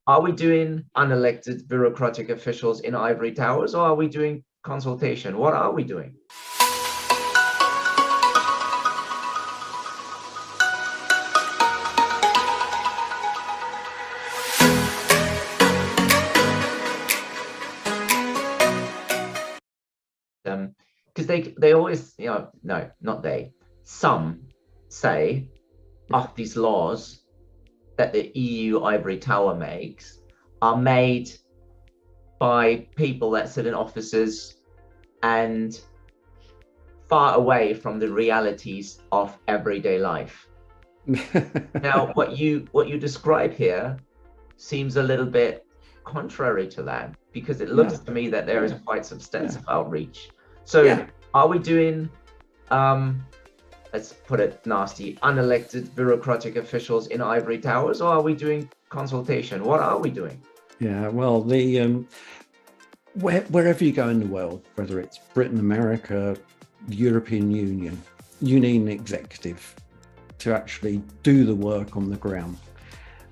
Are we doing unelected bureaucratic officials in ivory towers, or are we doing consultation? What are we doing? Because they always, no, not they, some say, these laws that the EU ivory tower makes are made by people that sit in offices and far away from the realities of everyday life. Now, what you describe here seems a little bit contrary to that, because it looks to me that there is quite substantive outreach. So are we doing, let's put it nasty, unelected bureaucratic officials in ivory towers, or are we doing consultation? What are we doing? Yeah, well, wherever you go in the world, whether it's Britain, America, the European Union, you need an executive to actually do the work on the ground.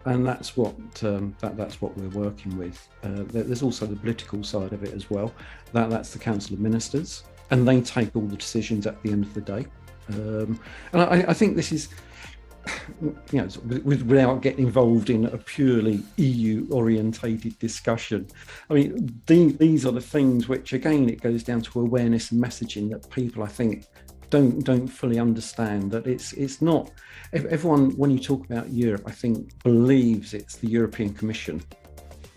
And that's what we're working with. There's also the political side of it as well. That's the Council of Ministers, and they take all the decisions at the end of the day. And I think this is, without getting involved in a purely EU-orientated discussion. I mean, these are the things which, again, it goes down to awareness and messaging that people, I think, don't fully understand. That it's not everyone, when you talk about Europe, I think, believes it's the European Commission.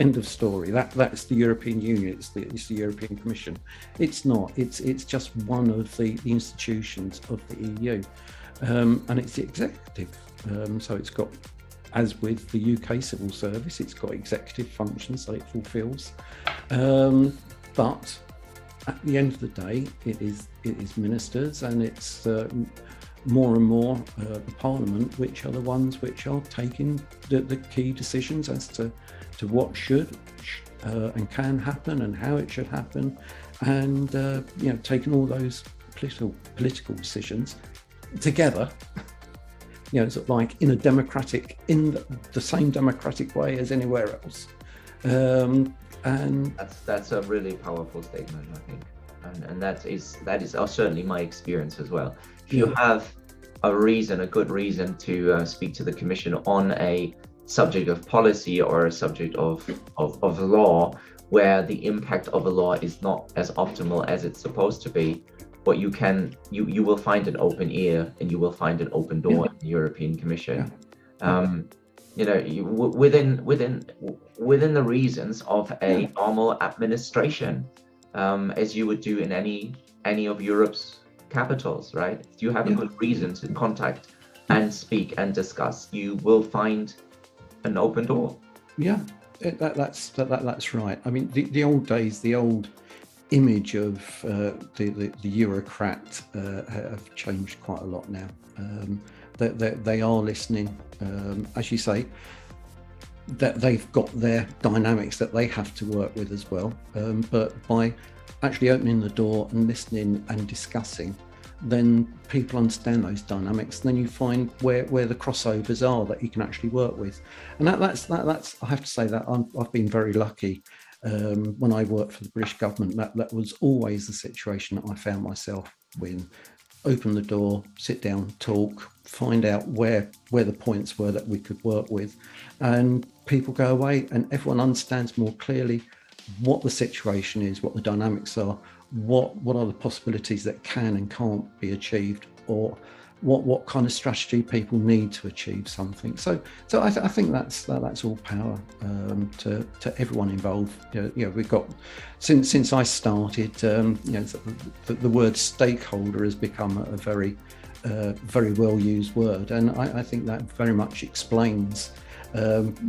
End of story. That's the European Union. It's the European Commission. It's not. It's just one of the institutions of the EU, and it's the executive. So it's got, as with the UK civil service, it's got executive functions that it fulfills. But at the end of the day, it is ministers, and it's more and more the Parliament, which are the ones which are taking the key decisions as to what should and can happen and how it should happen, and taking all those political decisions together. Sort of like in the same democratic way as anywhere else. And that's a really powerful statement, I think, and that is certainly my experience as well. If you have a good reason to speak to the Commission on a subject of policy or a subject of law, where the impact of a law is not as optimal as it's supposed to be, what you will find an open ear, and you will find an open door in the European Commission. Within the reasons of a normal administration, as you would do in any of Europe's capitals, right? If you have a good reason to contact and speak and discuss, you will find an open door. Yeah, that's right. I mean, the old days, the old image of the bureaucrat have changed quite a lot now. They are listening, as you say, that they've got their dynamics that they have to work with as well. But by actually opening the door and listening and discussing, then people understand those dynamics. And then you find where the crossovers are that you can actually work with. And that's I have to say that I've been very lucky. When I worked for the British government, that was always the situation that I found myself in. Open the door, sit down, talk, find out where the points were that we could work with, and people go away and everyone understands more clearly what the situation is, what the dynamics are, what are the possibilities that can and can't be achieved, or what kind of strategy people need to achieve something. So I think that's all power to everyone involved. We've got since I started, the word stakeholder has become a very well used word, and I think that very much explains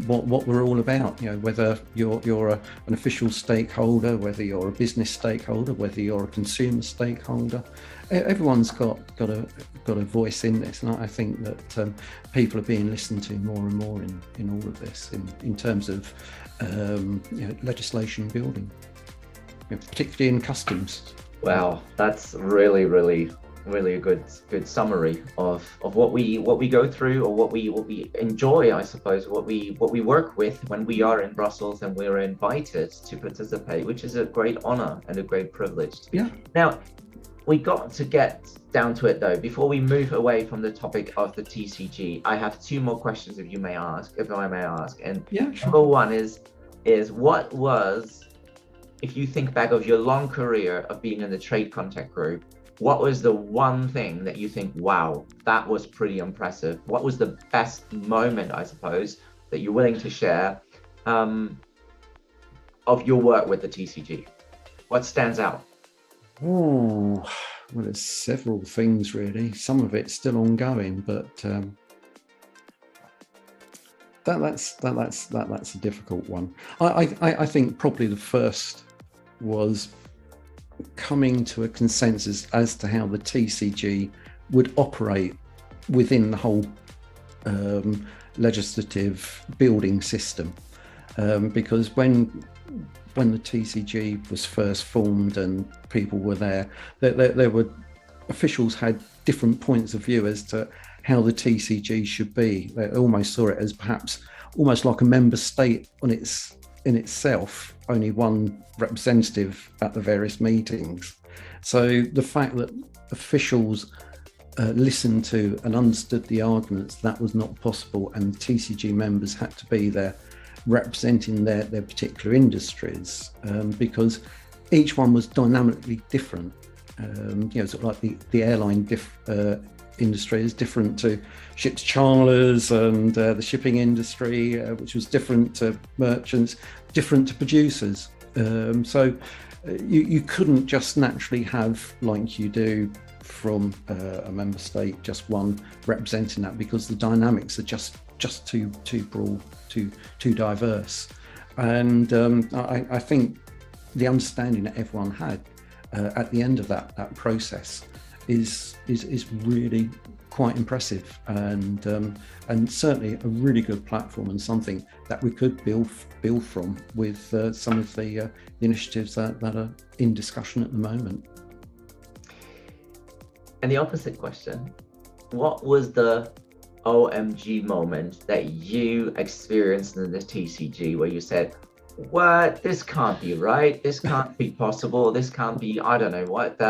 what we're all about. Whether you're an official stakeholder, whether you're a business stakeholder, whether you're a consumer stakeholder, everyone's got a voice in this, and I think that people are being listened to more and more in all of this, in terms of legislation building, particularly in customs. Wow, that's really, really really a good summary of what we go through, or what we enjoy, I suppose, what we work with when we are in Brussels and we're invited to participate, which is a great honor and a great privilege. Yeah. Now, we got to get down to it though. Before we move away from the topic of the TCG, I have two more questions, if I may ask. And yeah, sure. Number one is what was, if you think back of your long career of being in the trade contact group, what was the one thing that you think, wow, that was pretty impressive? What was the best moment, I suppose, that you're willing to share of your work with the TCG? What stands out? Oh, well, there's several things really. Some of it's still ongoing, but that's a difficult one. I think probably the first was coming to a consensus as to how the TCG would operate within the whole legislative building system, because when the TCG was first formed and people were there were officials had different points of view as to how the TCG should be. They almost saw it as perhaps almost like a member state in itself, only one representative at the various meetings. So the fact that officials listened to and understood the arguments, that was not possible, and the TCG members had to be there representing their particular industries, because each one was dynamically different. Sort of like the airline industry is different to ship charters, and the shipping industry, which was different to merchants, different to producers. So you couldn't just naturally have, like you do from a member state, just one representing that, because the dynamics are just too broad, too diverse. And I think the understanding that everyone had at the end of that process is really quite impressive, and certainly a really good platform, and something that we could build from with some of the initiatives that are in discussion at the moment. And the opposite question, what was the OMG moment that you experienced in the TCG where you said, what, this can't be right, this can't be possible, this can't be, I don't know what,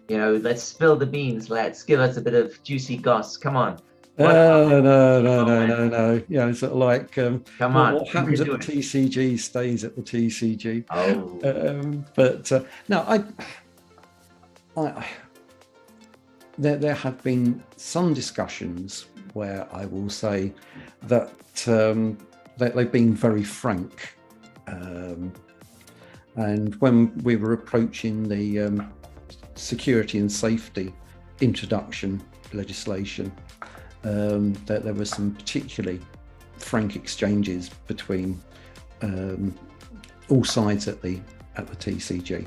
let's spill the beans, let's give us a bit of juicy goss, come on. No. Yeah, sort of like, come on, what happens at the TCG stays at the TCG. There have been some discussions where I will say that they've been very frank. And when we were approaching the security and safety introduction legislation, there were some particularly frank exchanges between all sides at the TCG.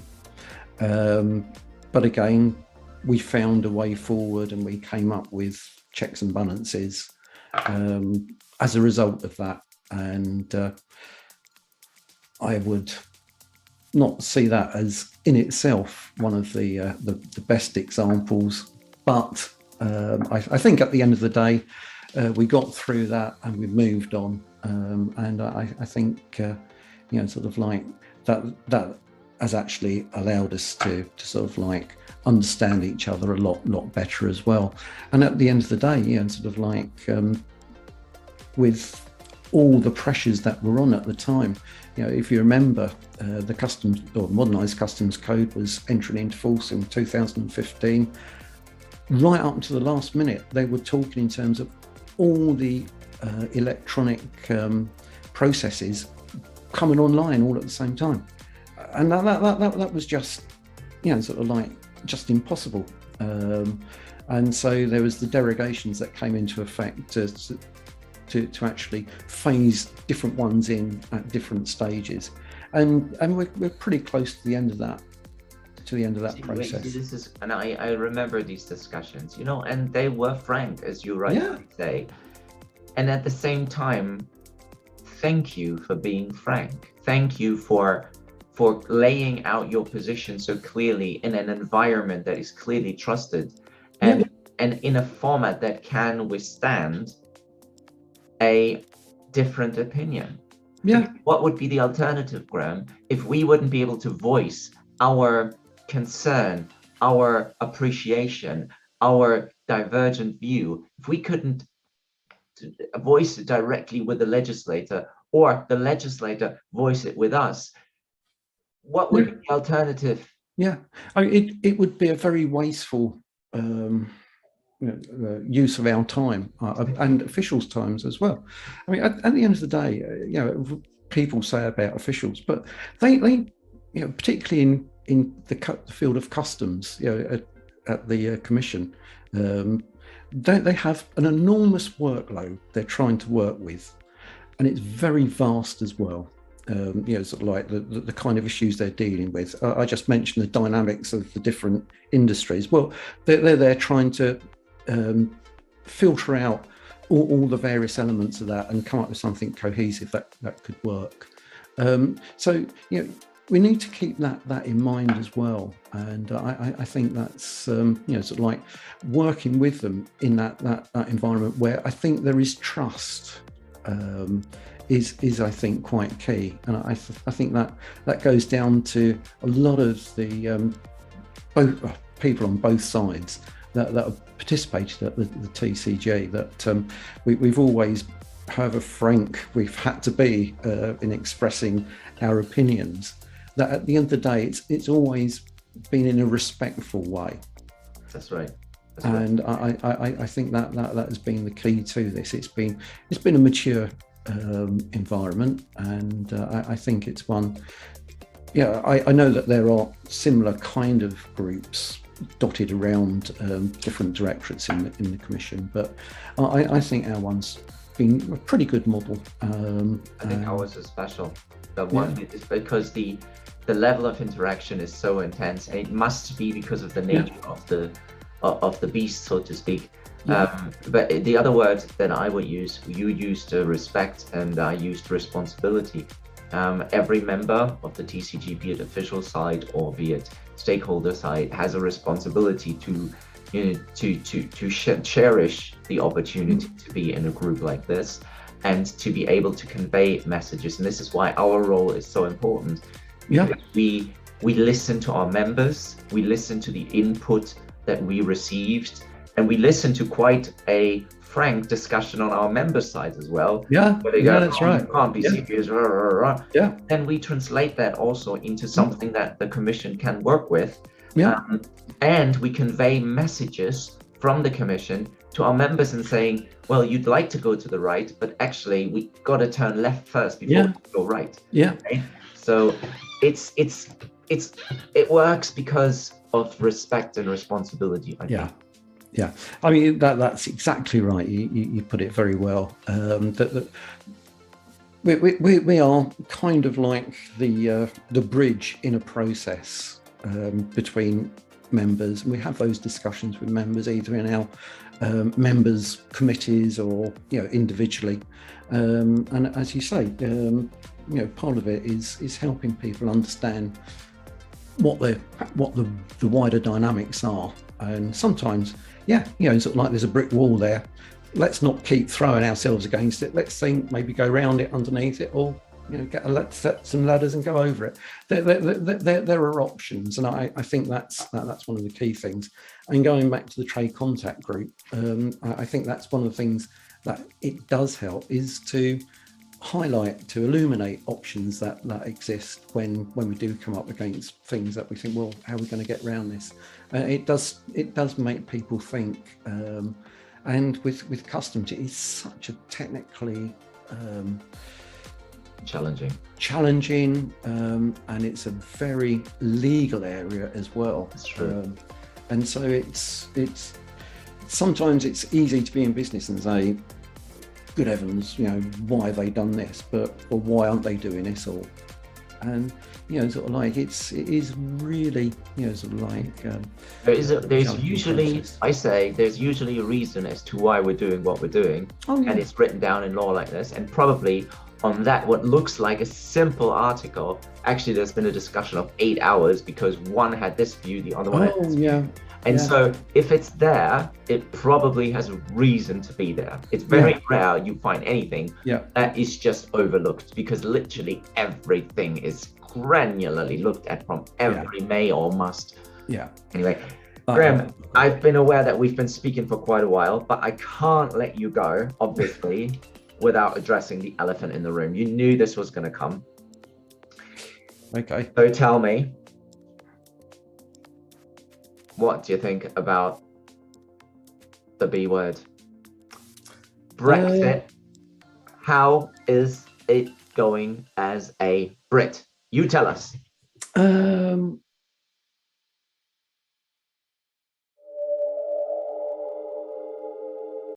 But again, we found a way forward, and we came up with checks and balances as a result of that. And I would not see that as in itself one of the best examples, but I think at the end of the day we got through that and we moved on, and I think sort of like that has actually allowed us to sort of like understand each other a lot better as well. And at the end of the day, sort of like with all the pressures that were on at the time, if you remember, the customs or modernised customs code was entering into force in 2015. Right up to the last minute, they were talking in terms of all the electronic processes coming online all at the same time, and that was just sort of like just impossible. And so there was the derogations that came into effect to actually phase different ones in at different stages, and we're pretty close to the end of that process. And I remember these discussions, and they were frank, as you rightly say. And at the same time, thank you for being frank. Thank you for laying out your position so clearly in an environment that is clearly trusted. And and in a format that can withstand a different opinion. Yeah. What would be the alternative, Graham, if we wouldn't be able to voice our concern, our appreciation, our divergent view, if we couldn't voice it directly with the legislator, or the legislator voice it with us? What would be the alternative? Yeah, it would be a very wasteful use of our time and officials' times as well. I mean, at the end of the day, people say about officials, but they particularly in the field of customs, at the commission, they have an enormous workload they're trying to work with, and it's very vast as well. Sort of like the kind of issues they're dealing with. I just mentioned the dynamics of the different industries. Well, they're there trying to filter out all the various elements of that and come up with something cohesive that could work. So we need to keep that in mind as well. And I think that's sort of like working with them in that environment where I think there is trust. Is I think quite key, and I think that goes down to a lot of the people on both sides that have participated at the TCG. That we've always, however frank we've had to be in expressing our opinions, that at the end of the day, it's always been in a respectful way. That's right. And I think that has been the key to this. It's been a mature environment, and I think it's one. I know that there are similar kind of groups dotted around different directorates in the commission, but I think our one's been a pretty good model. I think ours is special. The one is because the level of interaction is so intense, and it must be because of the nature of the beast, so to speak. But the other word that I would use, you used respect, and I used responsibility. Every member of the TCG, be it official side or be it stakeholder side, has a responsibility to cherish the opportunity to be in a group like this and to be able to convey messages. And this is why our role is so important. We listen to our members, we listen to the input that we received, and we listen to quite a frank discussion on our member side as well. That's right. You can't be serious. And we translate that also into something that the commission can work with. And we convey messages from the commission to our members and saying, well, you'd like to go to the right, but actually we got to turn left first before we go right. Okay? So it works because of respect and responsibility, I think. I mean, that's exactly right. You put it very well. We are kind of like the bridge in a process between members, and we have those discussions with members either in our members committees or individually. And as you say, part of it is helping people understand what the wider dynamics are, and sometimes sort of like there's a brick wall there. Let's not keep throwing ourselves against it. Let's maybe go around it, underneath it, or let's set some ladders and go over it. There are options, and I think that's one of the key things. And going back to the trade contact group, I think that's one of the things that it does help is to highlight, to illuminate options that exist when we do come up against things that we think, well, how are we going to get around this? It does make people think, and with customs, it is such a technically challenging, and it's a very legal area as well. That's true. And so it's sometimes it's easy to be in business and say, good heavens, why have they done this? Or why aren't they doing this? And sort of like it is really sort of like there's usually a reason as to why we're doing what we're doing, and it's written down in law like this. And probably on that, what looks like a simple article, actually there's been a discussion of 8 hours because one had this view, the other one had this view. And Yeah. so if it's there, it probably has a reason to be there. It's very rare you find anything that is just overlooked, because literally everything is granularly looked at from every may or must. Yeah. Anyway, Graham, I've been aware that we've been speaking for quite a while, but I can't let you go, obviously, without addressing the elephant in the room. You knew this was going to come. Okay. So tell me, what do you think about the B word? Brexit. How is it going as a Brit? You tell us.